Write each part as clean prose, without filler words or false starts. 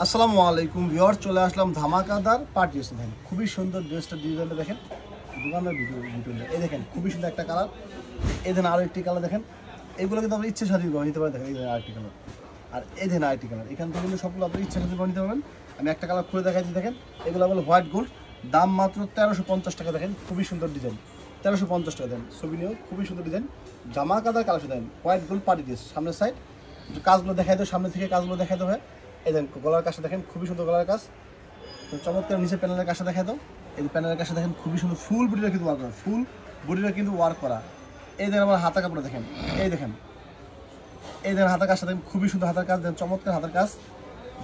আসসালামু আলাইকুম ভিউয়ার, চলে আসলাম ধামাকাদার পার্টি ড্রেস। দেখেন খুবই সুন্দর ড্রেসটা, ডিজাইনটা দেখেন, দোকানের ভিডিও এই দেখেন খুবই সুন্দর একটা কালার। এই দেখেন আরও একটি কালার দেখেন, এগুলো কিন্তু আপনার ইচ্ছে স্বাধীন করে নিতে পারেন। দেখেন এই দেখেন আরেকটি কালার, আর এই দেখেন আরেকটি কালার। এখান থেকে কিন্তু সবগুলো আপনার ইচ্ছে স্বাধীন করে নিতে পারবেন। আমি একটা কালার খুলে দেখাচ্ছি, দেখেন এগুলো হলো হোয়াইট গোল্ড, দাম মাত্র 1350 টাকা। দেখেন খুবই সুন্দর ডিজাইন, 1350 টাকা দেন। ছবি নিয়েও খুবই সুন্দর ডিজাইন, ধামাকাদার কালার দেন, হোয়াইট গোল্ড পার্টি ড্রেস। সামনের সাইড কাজগুলো দেখাই দেবো, সামনে থেকে কাজগুলো দেখাই দেবো। এই দেখেন গলার কাজটা দেখেন খুবই সুন্দর গলার কাজ, চমৎকার। নিচে প্যানেলের কাজটা দেখাই দাও, এই প্যানেলের কাজটা দেখেন খুবই সুন্দর, ফুল বডিটা কিন্তু ওয়ার্ক করা, ফুল বডিটা কিন্তু ওয়ার্ক করা। এই দেখেন আমার হাতা কাপড়টা দেখেন, এই দেখেন হাতার কাজটা দেখেন খুবই সুন্দর, হাতার কাজ দেখেন চমৎকার হাতার কাজ।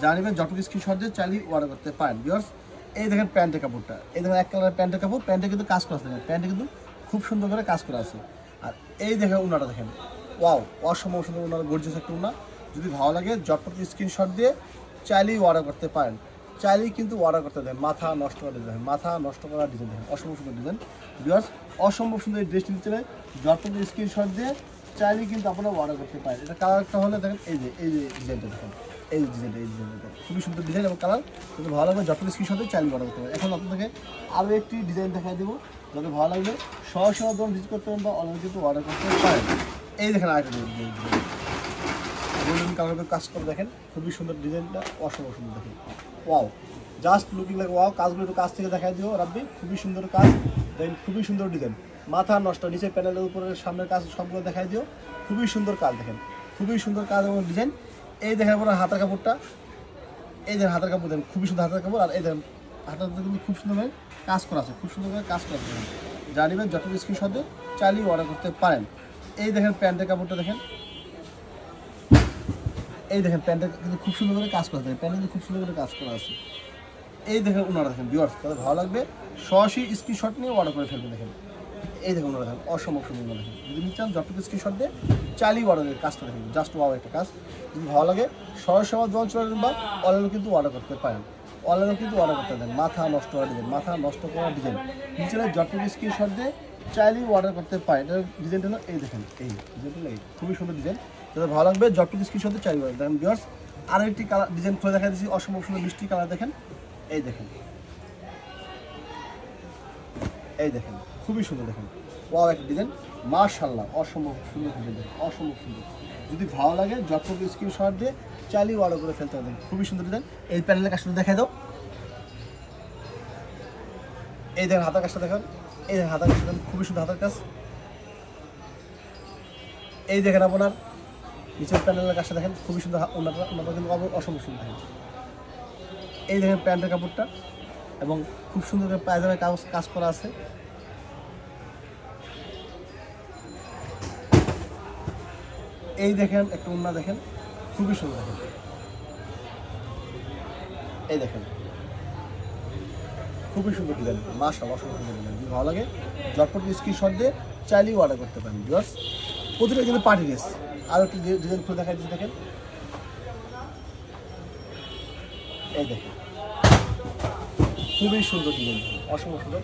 জানিবেন যতটুকু স্ক্রিনশট দিয়ে চালিয়ে অর্ডার করতে পারেন ভিউয়ার্স। এই দেখেন প্যান্টের কাপড়টা, এই দেখেন এক কালারের প্যান্টের কাপড়, প্যান্টে কিন্তু কাজ করা আছে, প্যান্টে কিন্তু খুব সুন্দর করে কাজ করা আছে। আর এই দেখেন উনাটা দেখেন, ওয়াও অসম্ভব সুন্দর উনার, গর্জিয়াস একটা উনা। যদি ভালো লাগে যতটুকু স্ক্রিনশট দিয়ে চাইলেই অর্ডার করতে পারেন, চাইলেই কিন্তু অর্ডার করতে দেন। মাথা নষ্ট করা ডিজাইন, মাথা নষ্ট করা ডিজাইন দেখেন, অসম্ভব সুন্দর ডিজাইন ভিউয়ার্স, অসম্ভব সুন্দর এই ড্রেসটি নিতে চাই যতটুকু স্ক্রিনশট দিয়ে চাইলেই কিন্তু আপনারা অর্ডার করতে পারেন। এটা কালারটা হলে দেখেন এই যে ডিজাইনটা দেখেন, এই ডিজাইনটা খুবই সুন্দর ডিজাইন এবং কালার। কিন্তু ভালো লাগবে যতটুকু স্ক্রিনশট দিয়ে চাইলেই অর্ডার করতে পারেন। এখন আপনাদেরকে আরও একটি ডিজাইন দেখাই দেবো, যাতে ভালো লাগলে সরাসরি দোকান ভিজিট করতে পারেন বা অনলাইনে কিন্তু অর্ডার করতে পারেন। এই দেখেন আরেকটা ডিজাইন, গোল্ডেন কালারের কাজ করে দেখেন খুবই সুন্দর ডিজাইনটা, অসম্ভব সুন্দর দেখেন, wow just looking like wow. কাজগুলো একটু কাছ থেকে দেখাই দিও রাব্বি, খুবই সুন্দর কাজ দেখেন, খুবই সুন্দর ডিজাইন, মাথা নষ্ট। নিচে প্যানেলের উপরে সামনের কাজ সবগুলো দেখাই দিও, খুবই সুন্দর কাজ দেখেন, খুবই সুন্দর কাজ এবং ডিজাইন। এই দেখেন আপনার হাতার কাপড়টা, এই দেখেন হাতার কাপড় দেখেন খুবই সুন্দর হাতার কাপড়। আর এই দেখেন হাতাটা কিন্তু খুব সুন্দরভাবে কাজ করা আছে, খুব সুন্দর করে কাজ করা আছে। জানিবেন যতটুকু স্ক্রিনশট দিয়ে চালিয়ে অর্ডার করতে পারেন। এই দেখেন প্যান্টের কাপড়টা দেখেন, এই দেখেন প্যান্টটা কিন্তু খুব সুন্দর করে কাজ করা আছে, প্যান্টে কিন্তু খুব সুন্দর করে কাজ করা আছে। এই দেখেন ওনারা দেখেন ভিউয়ার্স, তাদের ভালো লাগবে সরাসরি স্ক্রিনশট নিয়ে অর্ডার করে ফেলবেন। দেখেন এই দেখেন ওনারা দেখেন, অসম্ভব সুন্দর দেখেন। যদি নিতে চান যতটুকু স্ক্রিনশট দিয়ে চালিয়ে অর্ডারের কাজটা দেখেন, জাস্ট ওয়াও একটা কাজ। যদি ভালো লাগে সরাসরি আমার দোকান চলে বা অনলাইনে কিন্তু অর্ডার করতে পারেন, অনলাইনেও কিন্তু অর্ডার করতে দেন। মাথা নষ্ট করা ডিজাইন, মাথা নষ্ট করা ডিজাইন, নিচে যতটুকু স্ক্রিনশট দিয়ে চাইলেই অর্ডার করতে পারেন। এটার ডিজাইনটা হলো এই দেখেন, এই ডিজাইনটা এই খুবই সুন্দর ডিজাইন, যাদের ভালো লাগবে যতটুকু স্ক্রিনশট দিয়ে চাইলে দেখেন ভিউয়ার্স। আরও একটি কালার ডিজাইন খুলে দেখা দিচ্ছি, অসম্ভব সুন্দর মিষ্টি কালার দেখেন, এই দেখেন, এই দেখেন খুবই সুন্দর দেখেন, ওয়াও একটা ডিজাইন, মাশাআল্লাহ অসম্ভব সুন্দর ডিজাইন দেখেন, অসম্ভব সুন্দর। যদি ভালো লাগে যতটুকু স্ক্রিনশট দিয়ে চাইলেই অর্ডার করে ফেলতে হবে। খুবই সুন্দর ডিজাইন। এই প্যানেলের কাজটা দেখাই দাও, এই দেখেন হাতার কাজটা দেখেন, এই দেখেন হাতার কাজটা দেখেন, খুবই সুন্দর হাতার কাজ। এই দেখেন আপনার নিচের প্যানেলের কাজটা দেখেন, খুবই সুন্দর, ওনাটা কিন্তু অসম্ভব সুন্দর দেখেন। এই দেখেন প্যান্টের কাপড়টা এবং খুব সুন্দর করে পায়জামায় কাজ করা আছে। এই দেখেন একটা ওড়না দেখেন, খুবই সুন্দর দেখেন, এই দেখেন খুবই সুন্দর ডিজাইন, মাশাআল্লাহ অসম্ভব সুন্দর ডিজাইন। যদি ভালো লাগে ঝটপট স্ক্রিনশট দিয়ে চাইলেই অর্ডার করতে পারেন ভিউয়ার্স। প্রতিটা কিন্তু পার্টি ড্রেস। আরও একটি ডিজাইন খুলে দেখাই দিচ্ছি দেখেন, এই দেখেন খুবই সুন্দর ডিজাইন, অসম্ভব সুন্দর।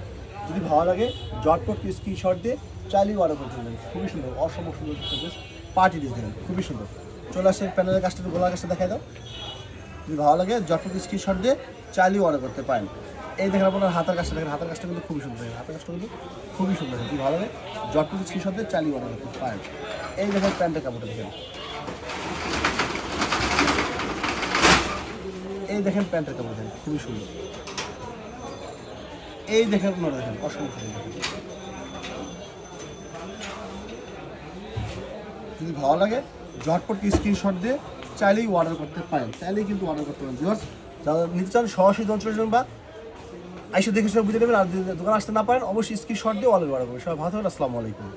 যদি ভালো লাগে ঝটপট স্ক্রিনশট দিয়ে চাইলেই অর্ডার করতে পারেন। খুবই সুন্দর, অসম্ভব সুন্দর ড্রেস, পার্টি ড্রেস দেখেন খুবই সুন্দর। চলে আসে প্যানেলের কাজটা, গোলার কাজটা দেখাই দাও। যদি ভালো লাগে ঝটপট স্ক্রিনশট দিয়ে চাইলেই অর্ডার করতে পারেন। এই দেখেন আপনার হাতের কাজটা দেখেন, হাতের কাজটা কিন্তু খুবই সুন্দর, হাতের কাজটা কিন্তু খুবই সুন্দর। যদি ভালো লাগে ঝটপট স্ক্রিনশট দিয়ে চাইলেই অর্ডার করতে পারেন। এই দেখেন প্যান্টের কাপড়টা দেখেন, এই দেখেন প্যান্টের কাপড় দেখেন খুবই সুন্দর। এই দেখেন ওনারা দেখেন, অসম্ভব সুন্দর দেখেন। যদি ভালো লাগে ঝটপট স্ক্রিনশট দিয়ে চাইলেই অর্ডার করতে পারেন, চাইলেই কিন্তু অর্ডার করতে পারেন ভিউয়ার্স। যারা নিতে চান সরাসরি দোকান চলে যাবেন বা আইসা দেখে সব বুঝে নেবেন। আর যদি দোকান আসতে না পারেন অবশ্যই স্ক্রিনশট দিয়ে অর্ডার করবেন। সবাই ভালো থাকবেন, আসসালামু আলাইকুম।